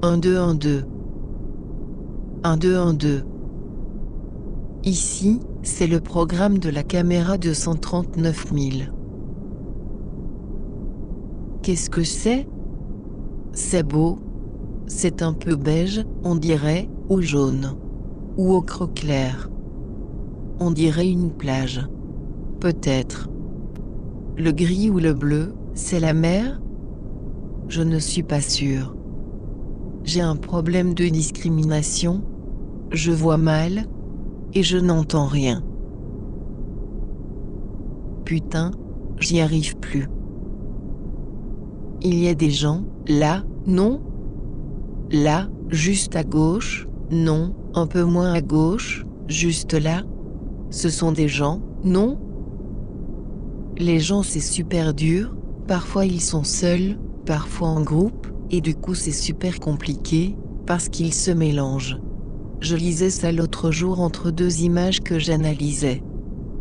1 2 1 2. 1 2 1 2. Ici, c'est le programme de la caméra de 139 000. Qu'est-ce que c'est? C'est beau. C'est un peu beige, on dirait, ou jaune. Ou ocre clair. On dirait une plage. Peut-être. Le gris ou le bleu, c'est la mer? Je ne suis pas sûre. J'ai un problème de discrimination. Je vois mal. Et je n'entends rien. Putain, j'y arrive plus. Il y a des gens, là, non? Là, juste à gauche, non, un peu moins à gauche, juste là. Ce sont des gens, non? Les gens c'est super dur, parfois ils sont seuls, parfois en groupe, et du coup c'est super compliqué, parce qu'ils se mélangent. Je lisais ça l'autre jour entre deux images que j'analysais.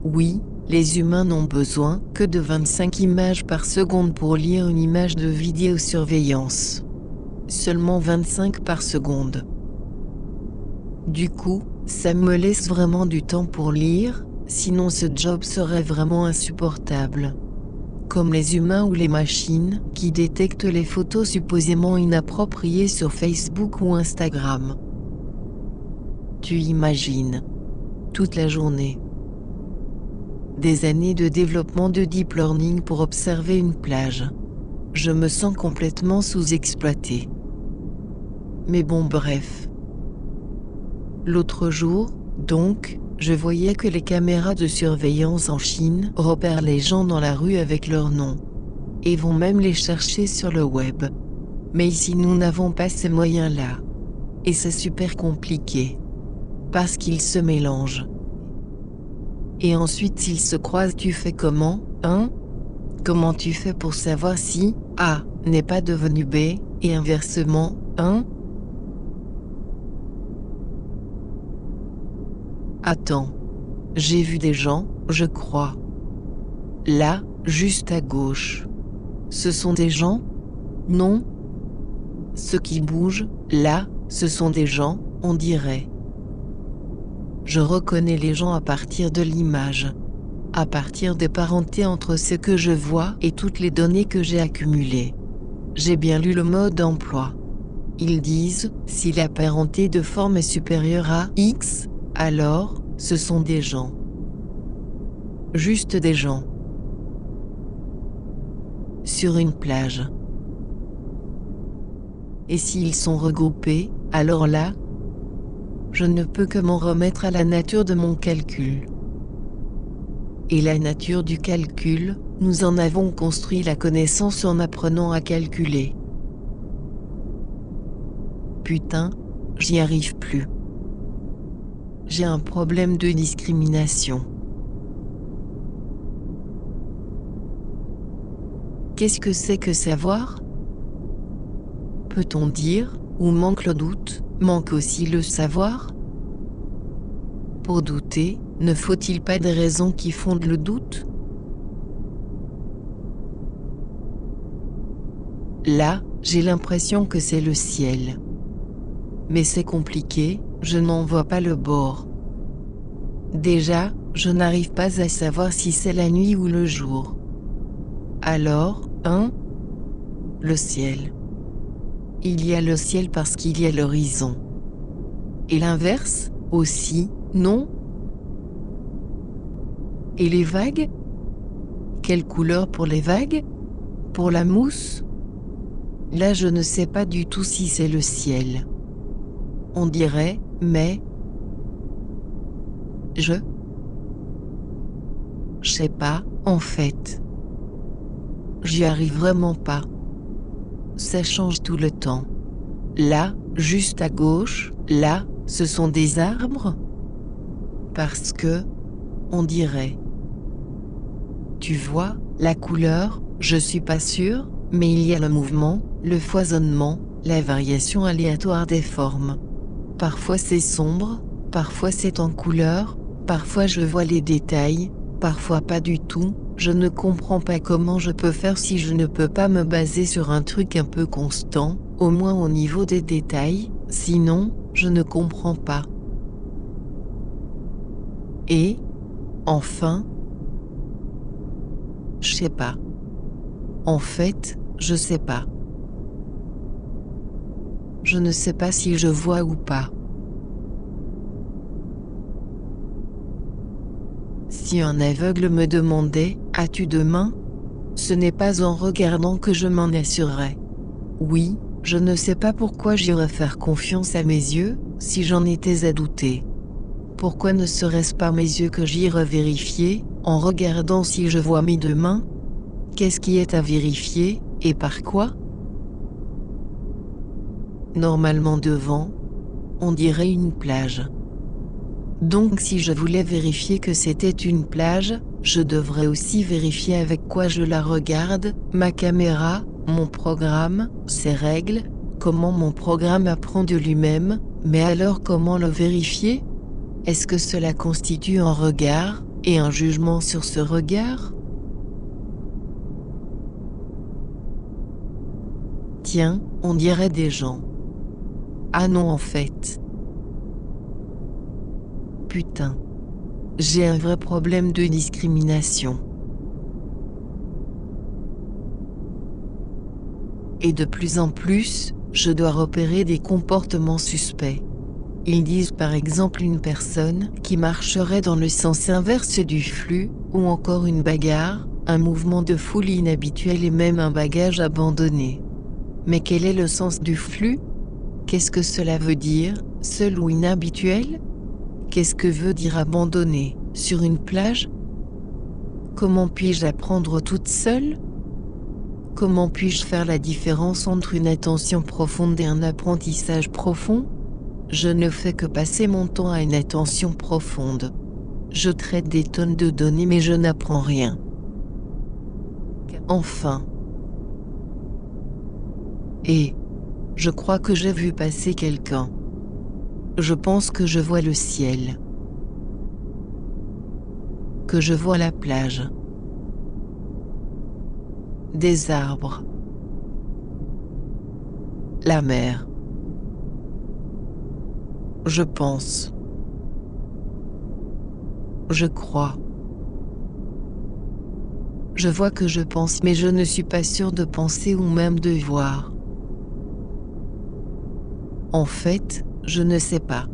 Oui, les humains n'ont besoin que de 25 images par seconde pour lire une image de vidéosurveillance. Seulement 25 par seconde. Du coup, ça me laisse vraiment du temps pour lire, sinon ce job serait vraiment insupportable. Comme les humains ou les machines qui détectent les photos supposément inappropriées sur Facebook ou Instagram. Tu imagines. Toute la journée. Des années de développement de deep learning pour observer une plage. Je me sens complètement sous-exploité. Mais bon bref. L'autre jour, donc, je voyais que les caméras de surveillance en Chine repèrent les gens dans la rue avec leur nom. Et vont même les chercher sur le web. Mais ici nous n'avons pas ces moyens-là. Et c'est super compliqué. Parce qu'ils se mélangent. Et ensuite s'ils se croisent tu fais comment, hein? Comment tu fais pour savoir si A n'est pas devenu B, et inversement, hein? Attends. J'ai vu des gens, je crois. Là, juste à gauche. Ce sont des gens? Non? Ceux qui bougent, là, ce sont des gens, on dirait. Je reconnais les gens à partir de l'image. À partir des parentés entre ce que je vois et toutes les données que j'ai accumulées. J'ai bien lu le mode d'emploi. Ils disent, si la parenté de forme est supérieure à X, alors, ce sont des gens. Juste des gens. Sur une plage. Et s'ils sont regroupés, alors là, je ne peux que m'en remettre à la nature de mon calcul. Et la nature du calcul, nous en avons construit la connaissance en apprenant à calculer. Putain, j'y arrive plus. J'ai un problème de discrimination. Qu'est-ce que c'est que savoir? Peut-on dire, où manque le doute, manque aussi le savoir? Pour douter, ne faut-il pas des raisons qui fondent le doute? Là, j'ai l'impression que c'est le ciel. Mais c'est compliqué, je n'en vois pas le bord. Déjà, je n'arrive pas à savoir si c'est la nuit ou le jour. Alors, hein? Le ciel. Il y a le ciel parce qu'il y a l'horizon. Et l'inverse, aussi, non? Et les vagues? Quelle couleur pour les vagues? Pour la mousse? Là je ne sais pas du tout si c'est le ciel. On dirait, mais... Je sais pas, en fait. J'y arrive vraiment pas. Ça change tout le temps. Là, juste à gauche, là, ce sont des arbres? Parce que, on dirait. Tu vois, la couleur, je suis pas sûre, mais il y a le mouvement, le foisonnement, la variation aléatoire des formes. Parfois c'est sombre, parfois c'est en couleur, parfois je vois les détails, parfois pas du tout, Je ne comprends pas comment je peux faire si je ne peux pas me baser sur un truc un peu constant, au moins au niveau des détails, sinon, je ne comprends pas. Et, enfin, je sais pas. En fait, je sais pas. Je ne sais pas si je vois ou pas. Si un aveugle me demandait « As-tu deux mains ?» ce n'est pas en regardant que je m'en assurerais. Oui, je ne sais pas pourquoi j'irais faire confiance à mes yeux, si j'en étais à douter. Pourquoi ne serait-ce pas mes yeux que j'irais vérifier, en regardant si je vois mes deux mains? Qu'est-ce qui est à vérifier, et par quoi? Normalement devant, on dirait une plage. Donc si je voulais vérifier que c'était une plage, je devrais aussi vérifier avec quoi je la regarde, ma caméra, mon programme, ses règles, comment mon programme apprend de lui-même, mais alors comment le vérifier? Est-ce que cela constitue un regard, et un jugement sur ce regard? Tiens, on dirait des gens. Ah non en fait. Putain. J'ai un vrai problème de discrimination. Et de plus en plus, je dois repérer des comportements suspects. Ils disent par exemple une personne qui marcherait dans le sens inverse du flux, ou encore une bagarre, un mouvement de foule inhabituel et même un bagage abandonné. Mais quel est le sens du flux? Qu'est-ce que cela veut dire, seul ou inhabituel? Qu'est-ce que veut dire abandonner, sur une plage? Comment puis-je apprendre toute seule? Comment puis-je faire la différence entre une attention profonde et un apprentissage profond? Je ne fais que passer mon temps à une attention profonde. Je traite des tonnes de données mais je n'apprends rien. Enfin. Et je crois que j'ai vu passer quelqu'un. Je pense que je vois le ciel. Que je vois la plage. Des arbres. La mer. Je pense. Je crois. Je vois que je pense mais je ne suis pas sûr de penser ou même de voir. En fait, je ne sais pas.